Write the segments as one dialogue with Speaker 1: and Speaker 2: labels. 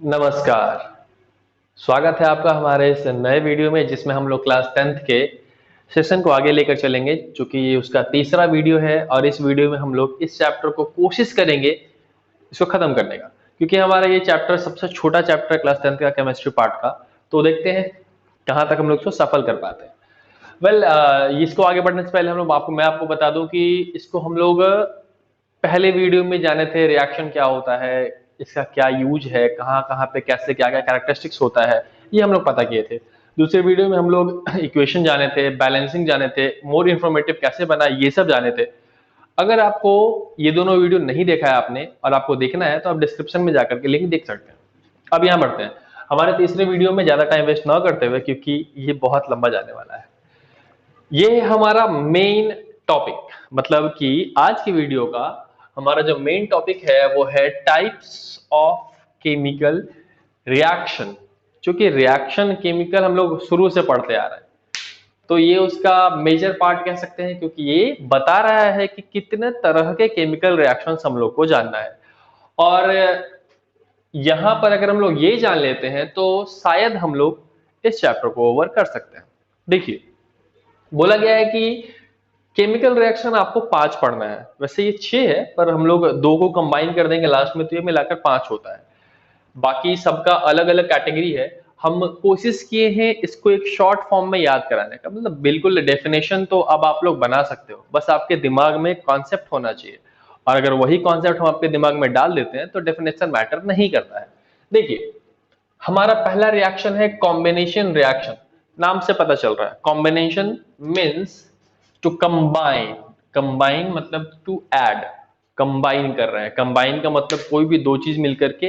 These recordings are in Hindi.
Speaker 1: नमस्कार। स्वागत है आपका हमारे इस नए वीडियो में जिसमें हम लोग क्लास 10th के सेशन को आगे लेकर चलेंगे, चूंकि ये उसका तीसरा वीडियो है और इस वीडियो में हम लोग इस चैप्टर को कोशिश करेंगे इसको खत्म करने का, क्योंकि हमारा ये चैप्टर सबसे छोटा चैप्टर क्लास 10th का केमिस्ट्री पार्ट का। तो देखते हैं कहाँ तक हम लोग इसको सफल कर पाते हैं। इसको आगे बढ़ने से पहले मैं आपको बता दूं कि इसको हम लोग पहले वीडियो में जाने थे, रिएक्शन क्या होता है, इसका क्या यूज है, कहाँ कहाँ पे कैसे क्या क्या कैरेक्टरिस्टिक्स होता है, ये हम लोग पता किए थे। दूसरे वीडियो में हम लोग इक्वेशन जाने थे, बैलेंसिंग जाने थे, मोर इन्फॉर्मेटिव कैसे बना ये सब जाने थे। अगर आपको ये दोनों वीडियो नहीं देखा है आपने और आपको देखना है तो आप डिस्क्रिप्शन में जाकर के लिंक देख सकते हैं। अब यहाँ बढ़ते हैं हमारे तीसरे वीडियो में, ज्यादा टाइम वेस्ट ना करते हुए, क्योंकि ये बहुत लंबा जाने वाला है। ये हमारा मेन टॉपिक, मतलब कि आज की वीडियो का हमारा जो मेन टॉपिक है वो है टाइप्स ऑफ केमिकल रिएक्शन। क्योंकि रिएक्शन केमिकल हम लोग शुरू से पढ़ते आ रहे हैं, तो ये उसका मेजर पार्ट कह सकते हैं, क्योंकि ये बता रहा है कि कितने तरह के केमिकल रिएक्शंस हम लोग को जानना है। और यहां पर अगर हम लोग ये जान लेते हैं तो शायद हम लोग इस चैप्टर को ओवर कर सकते हैं। देखिए, बोला गया है कि केमिकल रिएक्शन आपको 5 पढ़ना है। वैसे ये 6 है, पर हम लोग 2 को कंबाइन कर देंगे लास्ट में, तो ये मिलाकर 5 होता है। बाकी सबका अलग अलग कैटेगरी है। हम कोशिश किए हैं इसको एक शॉर्ट फॉर्म में याद कराने का, मतलब बिल्कुल डेफिनेशन तो अब आप लोग बना सकते हो, बस आपके दिमाग में कॉन्सेप्ट होना चाहिए। और अगर वही कॉन्सेप्ट हम आपके दिमाग में डाल देते हैं तो डेफिनेशन मैटर नहीं करता है। देखिए, हमारा पहला रिएक्शन है कॉम्बिनेशन रिएक्शन। नाम से पता चल रहा है, combination means to combine. Combine मतलब टू ऐड, कंबाइन कर रहे हैं। कंबाइन का मतलब कोई भी दो चीज मिलकर के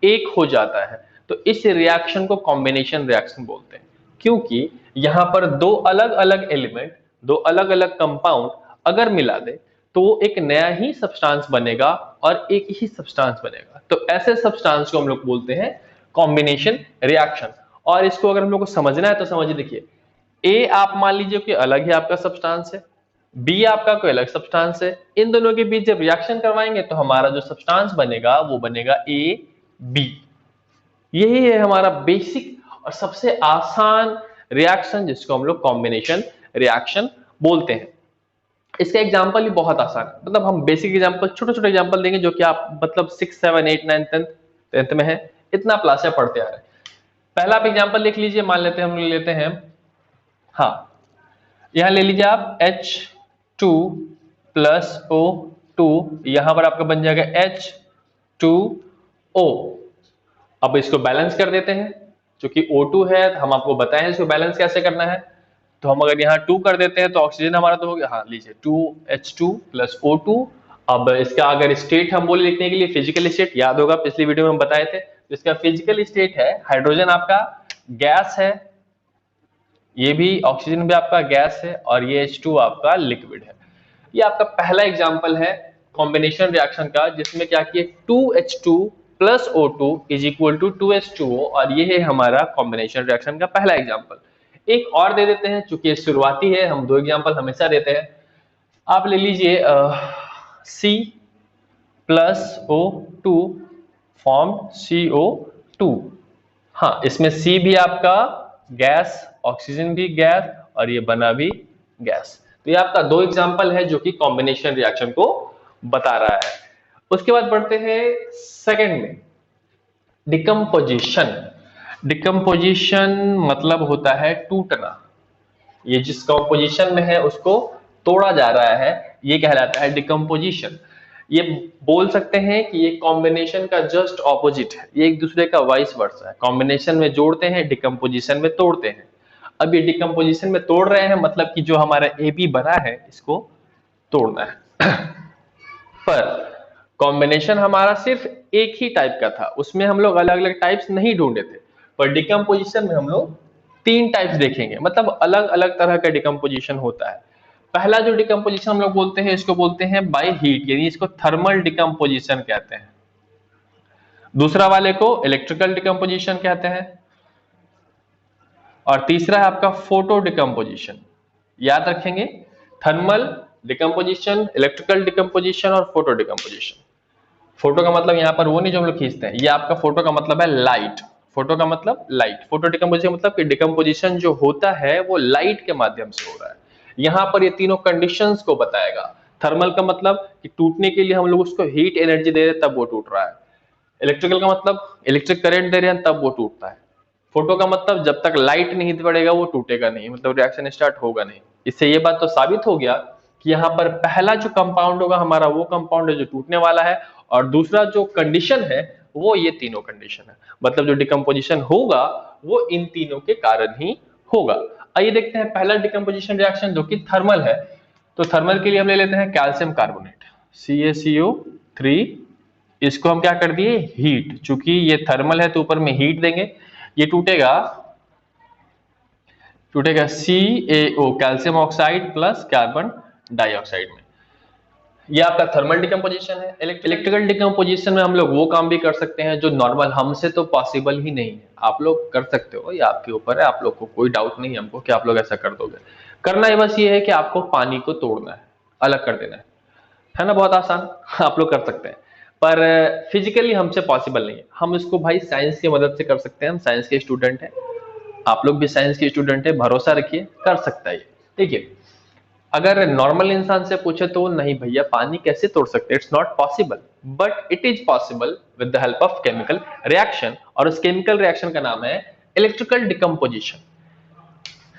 Speaker 1: एक हो जाता है, तो इस रिएक्शन को कॉम्बिनेशन रिएक्शन बोलते हैं। क्योंकि यहां पर दो अलग अलग एलिमेंट, दो अलग अलग कंपाउंड अगर मिला दे तो एक नया ही सब्सटेंस बनेगा और एक ही सब्सटेंस बनेगा। तो ऐसे सब्सटेंस को हम लोग बोलते हैं कॉम्बिनेशन रिएक्शन। और इसको अगर हम लोग को समझना है तो समझिए, देखिए, ए आप मान लीजिए कि अलग ही आपका सब्सटेंस है, बी आपका कोई अलग सब्सटेंस है। इन दोनों के बीच जब रिएक्शन करवाएंगे तो हमारा जो सब्सटेंस बनेगा वो बनेगा ए बी। यही है हमारा बेसिक और सबसे आसान रिएक्शन, जिसको हम लोग कॉम्बिनेशन रिएक्शन बोलते हैं। इसका एग्जांपल ही बहुत आसान है, मतलब हम बेसिक एग्जांपल, छोटे छोटे एग्जांपल देंगे जो कि आप मतलब 6 7 8 9 10th में है, इतना क्लास से पढ़ते आ रहे हैं। पहला आप एग्जांपल लिख लीजिए, मान लेते हैं हम लेते हैं, हाँ, यहां ले लीजिए आप H2 प्लस O2, यहां पर आपका बन जाएगा H2O। अब इसको बैलेंस कर देते हैं, क्योंकि O2 है, हम आपको बताएं इसको बैलेंस कैसे करना है। तो हम अगर यहाँ 2 कर देते हैं तो ऑक्सीजन हमारा तो हो गया, हाँ लीजिए 2H2 प्लस O2। अब इसका अगर स्टेट हम बोले लिखने के लिए, फिजिकल स्टेट याद होगा पिछली वीडियो में हम बताए थे, तो इसका फिजिकल स्टेट है हाइड्रोजन आपका गैस है, ये भी ऑक्सीजन भी आपका गैस है, और ये H2 आपका लिक्विड है। ये आपका पहला एग्जांपल है कॉम्बिनेशन रिएक्शन का, जिसमें क्या किए 2H2 plus O2 is equal to 2H2O, और ये है हमारा कॉम्बिनेशन रिएक्शन का पहला एग्जांपल। एक और दे देते हैं, चूंकि शुरुआती है, हम 2 एग्जांपल हमेशा देते हैं। आप ले लीजिए C plus O2 form CO2। हाँ, इसमें C भी आपका गैस, ऑक्सीजन भी गैस, और ये बना भी गैस। तो ये आपका 2 एग्जांपल है जो कि कॉम्बिनेशन रिएक्शन को बता रहा है। उसके बाद बढ़ते हैं सेकंड में, डिकम्पोजिशन। डिकम्पोजिशन मतलब होता है टूटना। ये जिस कंपोजिशन में है उसको तोड़ा जा रहा है, ये कहलाता है डिकम्पोजिशन। ये बोल सकते हैं कि ये कॉम्बिनेशन का जस्ट ऑपोजिट है, ये एक दूसरे का वाइस वर्सा है। कॉम्बिनेशन में जोड़ते हैं, डिकम्पोजिशन में तोड़ते हैं। अब ये डिकम्पोजिशन में तोड़ रहे हैं, मतलब कि जो हमारा ए बी बना है इसको तोड़ना है। पर कॉम्बिनेशन हमारा सिर्फ एक ही टाइप का था, उसमें हम लोग अलग अलग टाइप्स नहीं ढूंढे थे। पर डिकम्पोजिशन में हम लोग 3 टाइप्स देखेंगे, मतलब अलग अलग तरह का डिकम्पोजिशन होता है। पहला जो डिकम्पोजिशन हम लोग बोलते हैं, इसको बोलते हैं बाय हीट, यानी इसको थर्मल डिकम्पोजिशन कहते हैं। दूसरा वाले को इलेक्ट्रिकल डिकम्पोजिशन कहते हैं, और तीसरा है आपका फोटो डिकम्पोजिशन। याद रखेंगे, थर्मल डिकम्पोजिशन, इलेक्ट्रिकल डिकम्पोजिशन और फोटो डिकम्पोजिशन। फोटो का मतलब यहाँ पर वो नहीं जो हम लोग खींचते हैं, ये आपका फोटो का मतलब है लाइट। फोटो का मतलब लाइट, फोटो डिकम्पोजिशन मतलब कि डिकम्पोजिशन जो होता है वो लाइट के माध्यम से हो रहा है। यहाँ पर ये तीनों कंडीशंस को बताएगा। थर्मल का मतलब कि टूटने के लिए हम लोग उसको हीट एनर्जी दे रहे हैं तब वो टूट रहा है। इलेक्ट्रिकल का मतलब इलेक्ट्रिक करंट दे रहे हैं तब वो टूटता है। फोटो का मतलब जब तक लाइट नहीं पड़ेगा वो टूटेगा नहीं, मतलब रिएक्शन स्टार्ट होगा नहीं। इससे ये बात तो साबित हो गया कि यहाँ पर पहला जो कंपाउंड होगा हमारा वो कंपाउंड है जो टूटने वाला है, और दूसरा जो कंडीशन है वो ये तीनों कंडीशन है। मतलब जो डिकम्पोजिशन होगा वो इन तीनों के कारण ही होगा। आइए देखते हैं पहला डिकम्पोजिशन रिएक्शन जो कि थर्मल है। तो थर्मल के लिए हम ले लेते हैं कैल्शियम कार्बोनेट CaCO3। इसको हम क्या कर दिए, हीट, चूंकि ये थर्मल है तो ऊपर में हीट देंगे, ये टूटेगा टूटेगा CaO calcium oxide plus carbon dioxide में। ये आपका थर्मल डिकम्पोजिशन है। इलेक्ट्रिकल डिकम्पोजिशन में हम लोग वो काम भी कर सकते हैं जो नॉर्मल हमसे तो पॉसिबल ही नहीं है। आप लोग कर सकते हो, ये आपके ऊपर है, आप लोग को कोई डाउट नहीं है हमको कि आप लोग ऐसा कर दोगे। करना है बस ये है कि आपको पानी को तोड़ना है, अलग कर देना है ना, बहुत आसान। आप लोग कर सकते हैं, पर फिजिकली हमसे पॉसिबल नहीं है। हम इसको भाई साइंस की मदद से कर सकते हैं, हम साइंस के स्टूडेंट हैं, आप लोग भी साइंस के स्टूडेंट है, भरोसा रखिए कर सकता है। देखिए, अगर नॉर्मल इंसान से पूछे तो नहीं भैया पानी कैसे तोड़ सकते, it's not possible, but it is possible with the help of chemical reaction, और उस केमिकल रिएक्शन का नाम है इलेक्ट्रिकल डिकम्पोजिशन।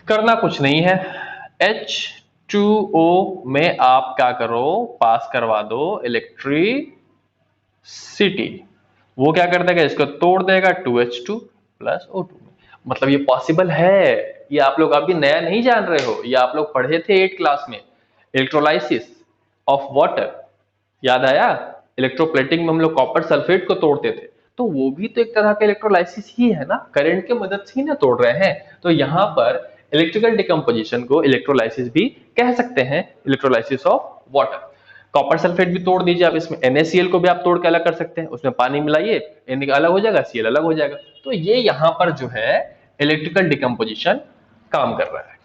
Speaker 1: करना कुछ नहीं है, H2O में आप क्या करो, पास करवा दो इलेक्ट्रिसिटी। वो क्या कर देगा, इसको तोड़ देगा 2H2 प्लस O2 में। मतलब ये पॉसिबल है, ये आप लोग अभी नया नहीं जान रहे हो, ये आप लोग पढ़े थे 8 क्लास में, इलेक्ट्रोलाइसिस ऑफ वाटर, याद आया। इलेक्ट्रोप्लेटिंग में हम लोग कॉपर सल्फेट को तोड़ते थे, तो वो भी तो एक तरह का इलेक्ट्रोलाइसिस ही है ना, करंट की मदद से ही ना तोड़ रहे हैं। तो यहाँ पर इलेक्ट्रिकल डिकम्पोजिशन को इलेक्ट्रोलाइसिस भी कह सकते हैं, electrolysis of water. Copper sulphate भी तोड़ दीजिए आप, इसमें NaCl को भी आप तोड़ के अलग कर सकते हैं, उसमें पानी मिलाइए, Na अलग हो जाएगा, Cl अलग हो जाएगा। तो ये यहाँ पर जो है इलेक्ट्रिकल डिकम्पोजिशन काम कर रहा है।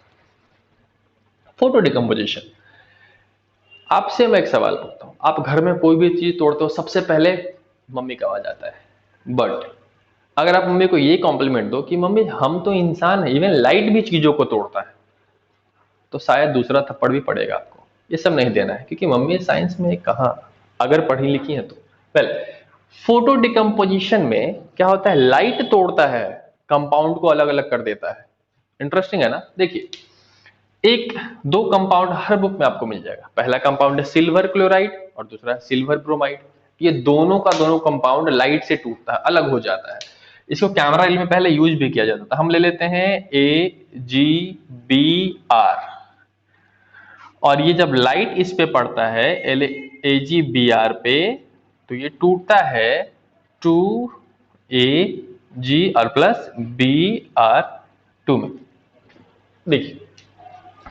Speaker 1: फोटो डिकम्पोजिशन, आपसे मैं एक सवाल पूछता हूं, आप घर में कोई भी चीज तोड़ते हो सबसे पहले मम्मी का आवाज आता है, बट अगर आप मम्मी को ये कॉम्प्लीमेंट दो कि मम्मी हम तो इंसान है, इवन लाइट भी चीजों को तोड़ता है, तो शायद दूसरा थप्पड़ भी पड़ेगा आपको। ये सब नहीं देना है, क्योंकि मम्मी साइंस में कहाँ अगर पढ़ी लिखी है तो। वेल, फोटो डिकम्पोजिशन में क्या होता है, लाइट तोड़ता है, कंपाउंड को अलग अलग कर देता है। इंटरेस्टिंग है ना। देखिए, एक दो कंपाउंड हर बुक में आपको मिल जाएगा। पहला कंपाउंड है सिल्वर क्लोराइड और दूसरा है सिल्वर ब्रोमाइड। ये दोनों का दोनों कंपाउंड लाइट से टूटता है, अलग हो जाता है। इसको कैमरा रील में पहले यूज भी किया जाता था। हम ले लेते हैं AgBr, और ये जब लाइट इस पे पड़ता है AgBr पे, तो ये टूटता है 2Ag और प्लस Br2 में। देखिए,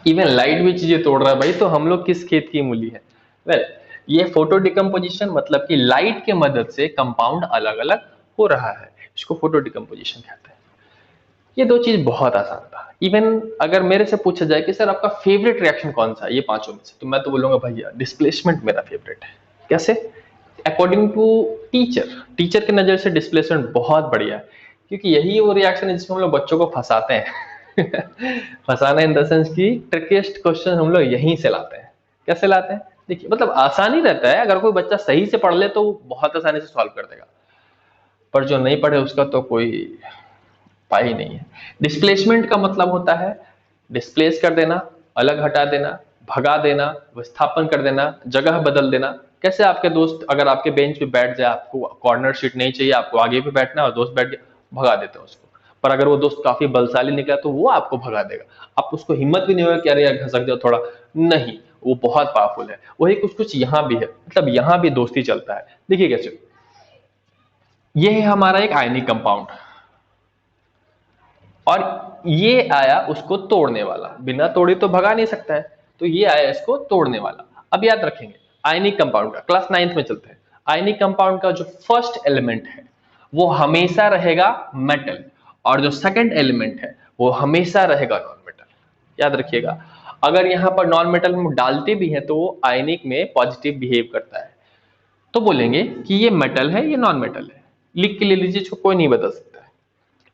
Speaker 1: इवन लाइट भी चीजें तोड़ रहा है भाई, तो हम लोग किस खेत की मूली है। वेल, ये फोटो डिकम्पोजिशन मतलब कि लाइट के मदद से कंपाउंड अलग अलग हो रहा है, इसको फोटो डिकम्पोजिशन कहते हैं। ये दो चीज बहुत आसान था। इवन अगर मेरे से पूछा जाए कि सर आपका फेवरेट रिएक्शन कौन सा है ये पांचों में से, तो मैं तो बोलूंगा भैया डिस्प्लेसमेंट मेरा फेवरेट है। कैसे? अकॉर्डिंग टू टीचर, टीचर की नजर से डिस्प्लेसमेंट बहुत बढ़िया है, क्योंकि यही वो रिएक्शन है जिसमें हम लोग बच्चों को फंसाते हैं। फंसाना इन द सेंस की ट्रिकिएस्ट क्वेश्चन हम लोग यहीं से लाते हैं। कैसे लाते हैं? देखिए, मतलब आसान ही रहता है, अगर कोई बच्चा सही से पढ़ ले तो बहुत आसानी से सॉल्व कर देगा, पर जो नहीं पढ़े उसका तो कोई पाई नहीं है। डिस्प्लेसमेंट का मतलब होता है डिस्प्लेस कर देना, अलग हटा देना, भगा देना, विस्थापन कर देना, जगह बदल देना। कैसे? आपके दोस्त अगर आपके बेंच पे बैठ जाए, आपको कॉर्नर सीट नहीं चाहिए, आपको आगे पे बैठना है, और दोस्त बैठ गया, भगा देते हैं उसको। पर अगर वो दोस्त काफी बलशाली निकला तो वो आपको भगा देगा, आप उसको हिम्मत भी नहीं होगा कि अरे यार घसक जाओ थोड़ा, नहीं, वो बहुत पावरफुल है। वही कुछ कुछ यहां भी है, मतलब यहां भी दोस्ती चलता है। देखिए कैसे, ये है हमारा एक आयनिक कंपाउंड, और ये आया उसको तोड़ने वाला, बिना तोड़े तो भगा नहीं सकता है, तो ये आया इसको तोड़ने वाला। अब याद रखेंगे आयनिक कंपाउंड का, क्लास 9th में चलते हैं। आयनिक कंपाउंड का जो फर्स्ट एलिमेंट है वो हमेशा रहेगा मेटल, और जो सेकंड एलिमेंट है वो हमेशा रहेगा नॉन मेटल। याद रखिएगा, अगर यहां पर नॉन मेटल हम डालते भी हैं तो वो आयनिक में पॉजिटिव बिहेव करता है। तो बोलेंगे कि ये मेटल है, ये नॉन मेटल है, लिख के ले लीजिए, इसको कोई नहीं बता सकता है।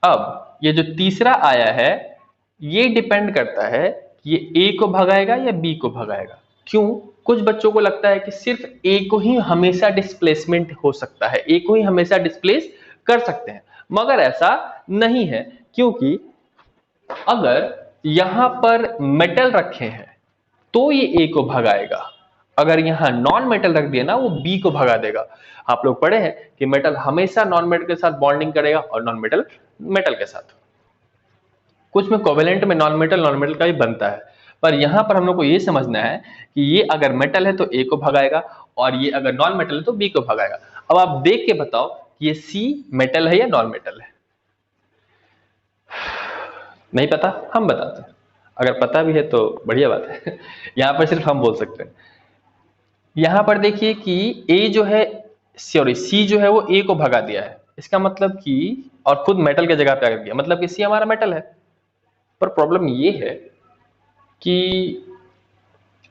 Speaker 1: अब ये जो तीसरा आया है, ये डिपेंड करता है कि ये ए को भगाएगा या बी को भगाएगा। क्यों? कुछ बच्चों को लगता है कि सिर्फ ए को ही हमेशा डिस्प्लेसमेंट हो सकता है, ए को ही हमेशा डिस्प्लेस कर सकते हैं, मगर ऐसा नहीं है। क्योंकि अगर यहां पर मेटल रखे हैं तो ये ए को भगाएगा, अगर यहां नॉन मेटल रख दिया ना, वो बी को भगा देगा। आप लोग पढ़े हैं कि मेटल हमेशा नॉन मेटल के साथ बॉन्डिंग करेगा और नॉन मेटल मेटल के साथ। कुछ में कोवेलेंट में नॉन मेटल का भी बनता है, पर यहां पर हम लोग को ये समझना है कि ये अगर मेटल है तो ए को भगाएगा और ये अगर नॉन मेटल है तो बी को भगाएगा। अब आप देख के बताओ कि ये सी मेटल है या नॉन मेटल है? नहीं पता? हम बताते हैं। अगर पता भी है तो बढ़िया बात है। यहां पर सिर्फ हम बोल सकते हैं। यहां पर देखिए कि ए जो है, सॉरी सी जो है वो ए को भगा दिया है, इसका मतलब कि, और खुद मेटल के जगह पे आकर दिया, मतलब कि सी हमारा मेटल है। पर प्रॉब्लम ये है कि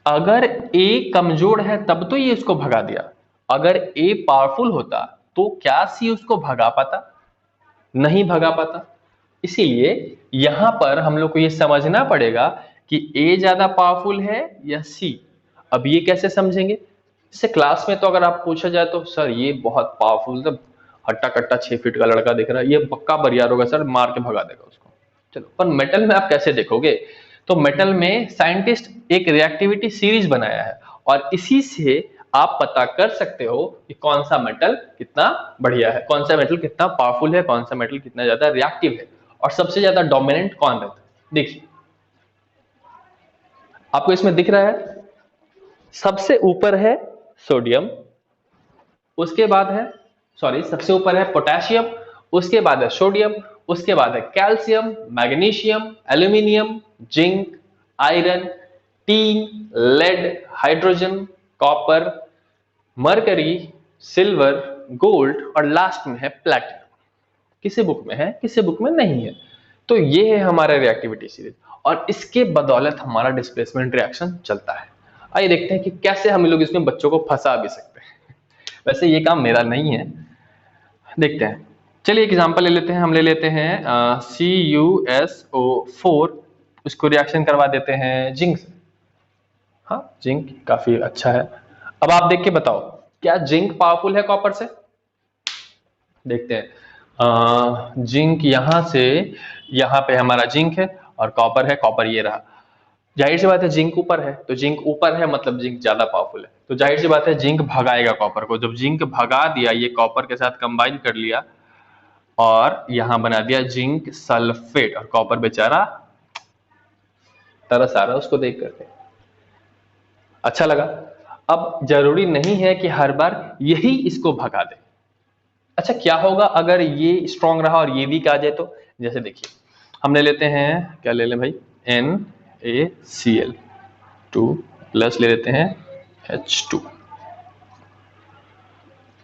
Speaker 1: अगर ए कमजोर है तब तो ये उसको भगा दिया, अगर ए पावरफुल होता तो क्या सी उसको भगा पाता? नहीं भगा पाता। इसीलिए यहां पर हम लोग को ये समझना पड़ेगा कि ए ज्यादा पावरफुल है या सी। अब ये कैसे समझेंगे? जैसे क्लास में तो अगर आप पूछा जाए तो सर ये बहुत पावरफुल, तो हट्टा कट्टा 6 फीट का लड़का दिख रहा है, ये पक्का बरियार होगा सर, मार के भगा देगा उसको। चलो, पर मेटल में आप कैसे देखोगे? तो मेटल में साइंटिस्ट एक रिएक्टिविटी सीरीज बनाया है और इसी से आप पता कर सकते हो कि कौन सा मेटल कितना बढ़िया है, कौन सा मेटल कितना पावरफुल है, कौन सा मेटल कितना ज्यादा रिएक्टिव है और सबसे ज्यादा डोमिनेंट कौन रहता है। देखिए, आपको इसमें दिख रहा है, सबसे ऊपर है सोडियम, उसके बाद है, सॉरी सबसे ऊपर है पोटेशियम, उसके बाद है सोडियम, उसके बाद है calcium, magnesium, aluminium, zinc, iron, tin, lead, hydrogen, copper, mercury, silver, gold और लास्ट में है प्लैटिनम। किसी बुक में है, किसी बुक में नहीं है। तो ये है हमारा रिएक्टिविटी सीरीज और इसके बदौलत हमारा डिस्प्लेसमेंट रिएक्शन चलता है। आइए देखते हैं कि कैसे हम लोग इसमें बच्चों को फंसा भी सकते हैं। वैसे ये काम मेरा नहीं है, देखते हैं। चलिए एक एग्जांपल ले लेते हैं, हम ले लेते हैं CuSO4, उसको रिएक्शन करवा देते हैं जिंक से। हाँ, जिंक काफी अच्छा है। अब आप देख के बताओ, क्या जिंक पावरफुल है कॉपर से? देखते हैं। जिंक यहां से, यहां पे हमारा जिंक है और कॉपर है, कॉपर ये रहा। जाहिर सी बात है जिंक ऊपर है, तो जिंक ऊपर है मतलब जिंक ज्यादा पावरफुल है, तो जाहिर सी बात है जिंक भगाएगा कॉपर को। जब जिंक भगा दिया, ये कॉपर के साथ कंबाइन कर लिया और यहां बना दिया जिंक सल्फेट, और कॉपर बेचारा तरस आ रहा उसको देख करके। अच्छा लगा। अब जरूरी नहीं है कि हर बार यही इसको भगा दे। अच्छा, क्या होगा अगर ये स्ट्रांग रहा और ये वीक आ जाए तो? जैसे देखिए, हम ले लेते हैं, क्या ले लें भाई, NaCl2 प्लस ले लेते हैं H2।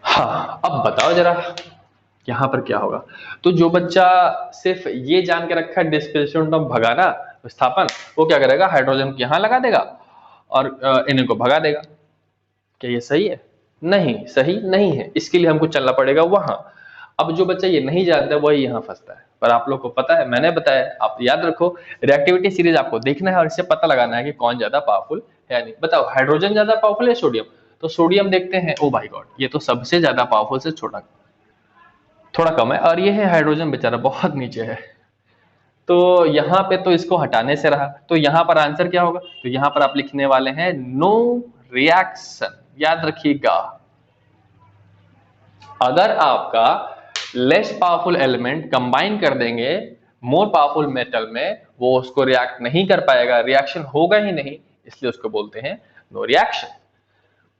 Speaker 1: हाँ, अब बताओ जरा यहां पर क्या होगा? तो जो बच्चा सिर्फ ये जान के रखा है डिस्प्लेसमेंट ऑफ भगाना, विस्थापन, वो क्या करेगा, हाइड्रोजन को यहां लगा देगा और इन्हें को भगा देगा। क्या ये सही है? नहीं, सही नहीं है। इसके लिए हमको चलना पड़ेगा वहां। अब जो बच्चा ये नहीं जानता वही यहाँ फंसता है। पर आप लोग को पता है, मैंने बताया, आप याद रखो, रिएक्टिविटी सीरीज आपको देखना है और इससे पता लगाना है कि कौन ज्यादा पावरफुल है। नहीं बताओ, हाइड्रोजन ज्यादा पावरफुल है सोडियम? तो सोडियम देखते हैं, ओ भाई गॉड, ये तो सबसे ज्यादा पावरफुल से छोटा, थोड़ा कम है, और ये है हाइड्रोजन बेचारा बहुत नीचे है। तो यहाँ पे तो इसको हटाने से रहा, तो यहाँ पर आंसर क्या होगा? तो यहाँ पर आप लिखने वाले हैं नो रिएक्शन। याद रखिएगा, अगर आपका लेस पावरफुल एलिमेंट कंबाइन कर देंगे मोर पावरफुल मेटल में, वो उसको रिएक्ट नहीं कर पाएगा, रिएक्शन होगा ही नहीं, इसलिए उसको बोलते हैं नो रिएक्शन।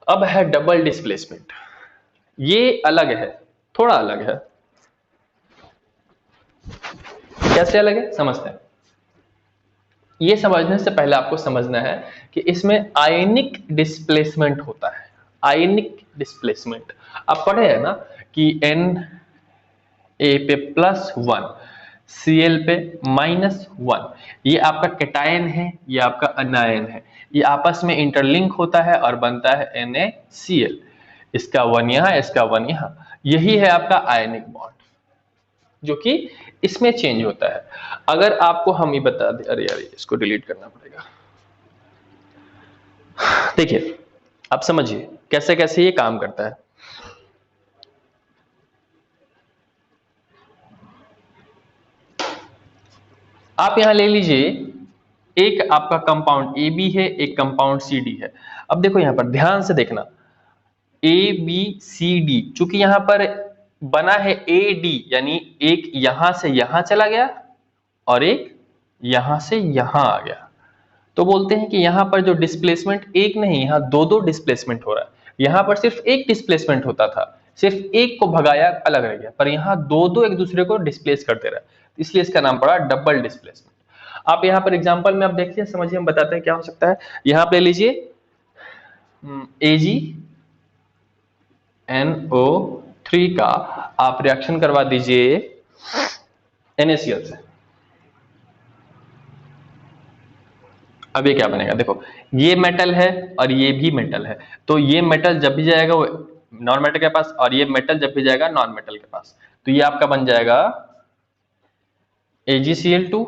Speaker 1: अब है डबल डिस्प्लेसमेंट, ये अलग है, थोड़ा अलग है। कैसे अलग है समझते हैं। ये समझने से पहले आपको समझना है कि इसमें आयनिक डिस्प्लेसमेंट होता है। आयनिक डिस्प्लेसमेंट आप पढ़े हैं ना कि Na पे +1, Cl पे -1, ये आपका कैटायन है, ये आपका अनायन है, ये आपस में इंटरलिंक होता है और बनता है NaCl। इसका 1 यहां, इसका 1 यहां। यही है आपका आयनिक बॉन्ड जो कि इसमें चेंज होता है। अगर आपको हम ये बता दें, अरे यार इसको डिलीट करना पड़ेगा। देखिए आप समझिए कैसे कैसे ये काम करता है। आप यहां ले लीजिए, एक आपका कंपाउंड ए बी है, एक कंपाउंड सी डी है। अब देखो यहां पर ध्यान से देखना, ए बी सी डी, चूंकि यहां पर बना है ए डी, यानी एक यहां से यहां चला गया और एक यहां से यहां आ गया, तो बोलते हैं कि यहां पर जो डिस्प्लेसमेंट एक नहीं, यहां दो दो डिस्प्लेसमेंट हो रहा है। यहां पर सिर्फ एक डिस्प्लेसमेंट होता था, सिर्फ एक को भगाया अलग रह गया, पर यहां दो दो एक दूसरे को डिस्प्लेस करते रहे, इसलिए इसका नाम पड़ा डबल डिस्प्लेसमेंट। आप यहां पर एग्जांपल में आप देखिए, समझिए, हम बताते हैं क्या हो सकता है। यहां पे लीजिए AgNO3 का आप रिएक्शन करवा दीजिए NaCl से। अब ये क्या बनेगा, देखो ये मेटल है और ये भी मेटल है, तो ये मेटल जब भी जाएगा वो नॉन मेटल के पास, और ये मेटल जब भी जाएगा नॉन मेटल के पास, तो ये आपका बन जाएगा AgCl2,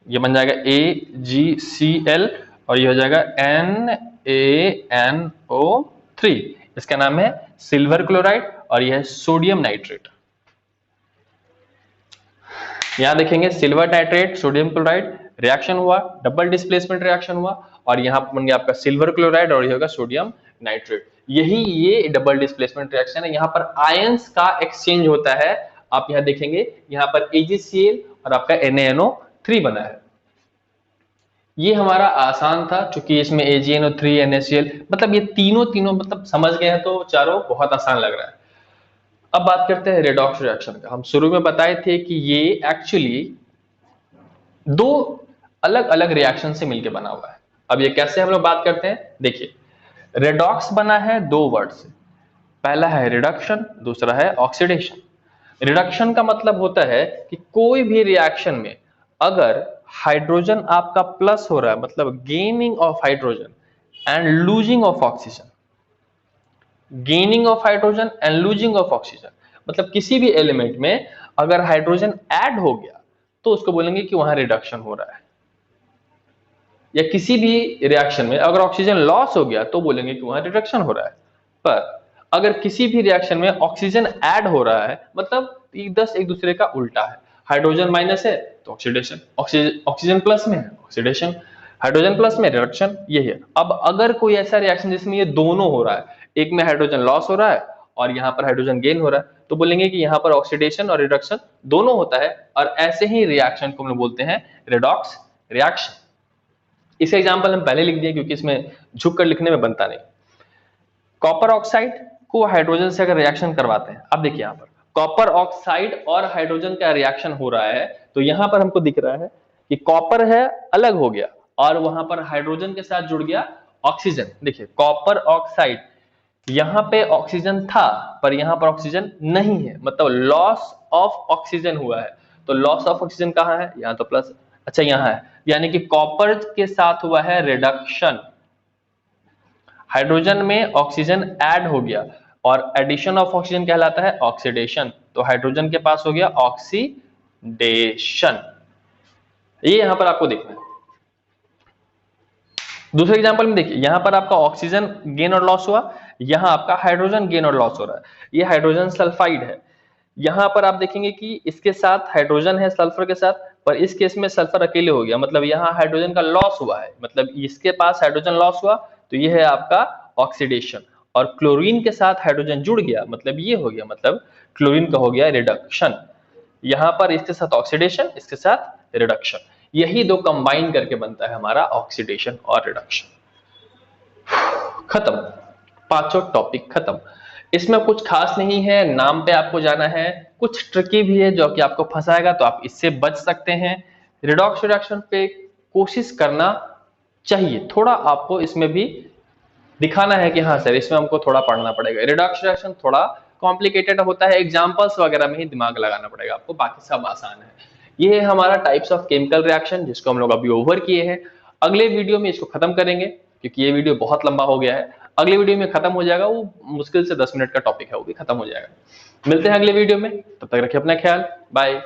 Speaker 1: ये बन जाएगा AgCl, और ये हो जाएगा NaNO3। इसका नाम है सिल्वर क्लोराइड और यह है सोडियम नाइट्रेट। यहां देखेंगे silver nitrate sodium chloride reaction हुआ, डबल डिस्प्लेसमेंट रिएक्शन हुआ, और यहां पर बन गया आपका सिल्वर क्लोराइड और ये होगा सोडियम नाइट्रेट। यही ये डबल डिस्प्लेसमेंट रिएक्शन है। यहां पर आयंस का एक्सचेंज होता है। आप यहां देखेंगे यहां पर AgCl और आपका NaNO3 बना है। ये हमारा आसान था, चूंकि इसमें AgNO3 NaCl, मतलब ये तीनों तीनों मतलब समझ गए हैं तो चारों बहुत आसान लग रहा है। अब बात करते हैं रेडॉक्स रिएक्शन का। हम शुरू में बताए थे कि ये एक्चुअली दो अलग अलग रिएक्शन से मिलकर बना हुआ है। अब ये कैसे हम लोग बात करते हैं, देखिए रेडॉक्स बना है दो वर्ड से, पहला है रिडक्शन, दूसरा है ऑक्सीडेशन। रिडक्शन का मतलब होता है कि कोई भी रिएक्शन में अगर हाइड्रोजन आपका प्लस हो रहा है, मतलब gaining of hydrogen and losing of oxygen, gaining of hydrogen and losing of oxygen, मतलब किसी भी एलिमेंट में अगर हाइड्रोजन ऐड हो गया तो उसको बोलेंगे कि वहां रिडक्शन हो रहा है। या किसी भी रिएक्शन में अगर ऑक्सीजन लॉस हो गया तो बोलेंगे कि वहां रिडक्शन हो रहा है। पर अगर किसी भी रिएक्शन में ऑक्सीजन ऐड हो रहा है, मतलब दस एक दूसरे का उल्टा है, हाइड्रोजन माइनस है तो ऑक्सीडेशन, ऑक्सीजन प्लस में है ऑक्सीडेशन, हाइड्रोजन प्लस में रिडक्शन, ये है। अब अगर कोई ऐसा रिएक्शन जिसमें ये दोनों हो रहा है, एक में हाइड्रोजन लॉस हो रहा है और यहाँ पर हाइड्रोजन गेन हो रहा है, तो बोलेंगे कि यहाँ पर ऑक्सीडेशन और रिडक्शन दोनों होता है, और ऐसे ही रिएक्शन को हम लोग बोलते हैं रेडॉक्स रिएक्शन। इसे एग्जाम्पल हम पहले लिख दिए क्योंकि इसमें झुक कर लिखने में बनता नहीं। कॉपर ऑक्साइड को हाइड्रोजन से अगर रिएक्शन करवाते हैं, अब देखिए यहाँ पर कॉपर ऑक्साइड और हाइड्रोजन का रिएक्शन हो रहा है, तो यहां पर हमको दिख रहा है कि कॉपर है अलग हो गया और वहां पर हाइड्रोजन के साथ जुड़ गया ऑक्सीजन। देखिए कॉपर ऑक्साइड, यहां पे ऑक्सीजन था पर यहां पर ऑक्सीजन नहीं है, मतलब लॉस ऑफ ऑक्सीजन हुआ है। तो लॉस ऑफ ऑक्सीजन कहां है, यहां तो प्लस, अच्छा यहां है, यानी कि कॉपर के साथ हुआ है रिडक्शन, हाइड्रोजन में ऑक्सीजन ऐड हो गया और एडिशन ऑफ ऑक्सीजन कहलाता है ऑक्सीडेशन, तो हाइड्रोजन के पास हो गया ऑक्सीडेशन। ये यहां पर आपको देखना है। दूसरे एग्जांपल में देखिए, यहां पर आपका ऑक्सीजन गेन और लॉस हुआ, यहां आपका हाइड्रोजन गेन और लॉस हो रहा है। ये हाइड्रोजन सल्फाइड है। यहां पर आप देखेंगे कि इसके साथ हाइड्रोजन है सल्फर के साथ, पर इस केस में सल्फर अकेले हो गया, मतलब यहां हाइड्रोजन का लॉस हुआ है, मतलब इसके पास हाइड्रोजन लॉस हुआ, तो ये है आपका ऑक्सीडेशन। और क्लोरीन के साथ हाइड्रोजन जुड़ गया, मतलब ये हो गया, मतलब क्लोरीन का हो गया रिडक्शन। यहां पर इसके साथ ऑक्सीडेशन, इसके साथ रिडक्शन, यही दो कंबाइन करके बनता है हमारा ऑक्सीडेशन और रिडक्शन। खत्म, पांचों टॉपिक खत्म। इसमें कुछ खास नहीं है, नाम पे आपको जाना है, कुछ ट्रिकी भी है जो कि आपको फंसाएगा, तो आप इससे बच सकते हैं। रिडॉक्स रिएक्शन पे कोशिश करना चाहिए, थोड़ा आपको इसमें भी दिखाना है कि हाँ सर इसमें हमको थोड़ा पढ़ना पड़ेगा। रिडॉक्स रिएक्शन थोड़ा कॉम्प्लिकेटेड होता है, एग्जांपल्स वगैरह में ही दिमाग लगाना पड़ेगा आपको, बाकी सब आसान है। ये है हमारा टाइप्स ऑफ केमिकल रिएक्शन जिसको हम लोग अभी ओवर किए हैं। अगले वीडियो में इसको खत्म करेंगे क्योंकि ये वीडियो बहुत लंबा हो गया है। अगली वीडियो में खत्म हो जाएगा, वो मुश्किल से 10 मिनट का टॉपिक है, वो भी खत्म हो जाएगा। मिलते हैं अगले वीडियो में, तब तक रखिए अपना ख्याल, बाय।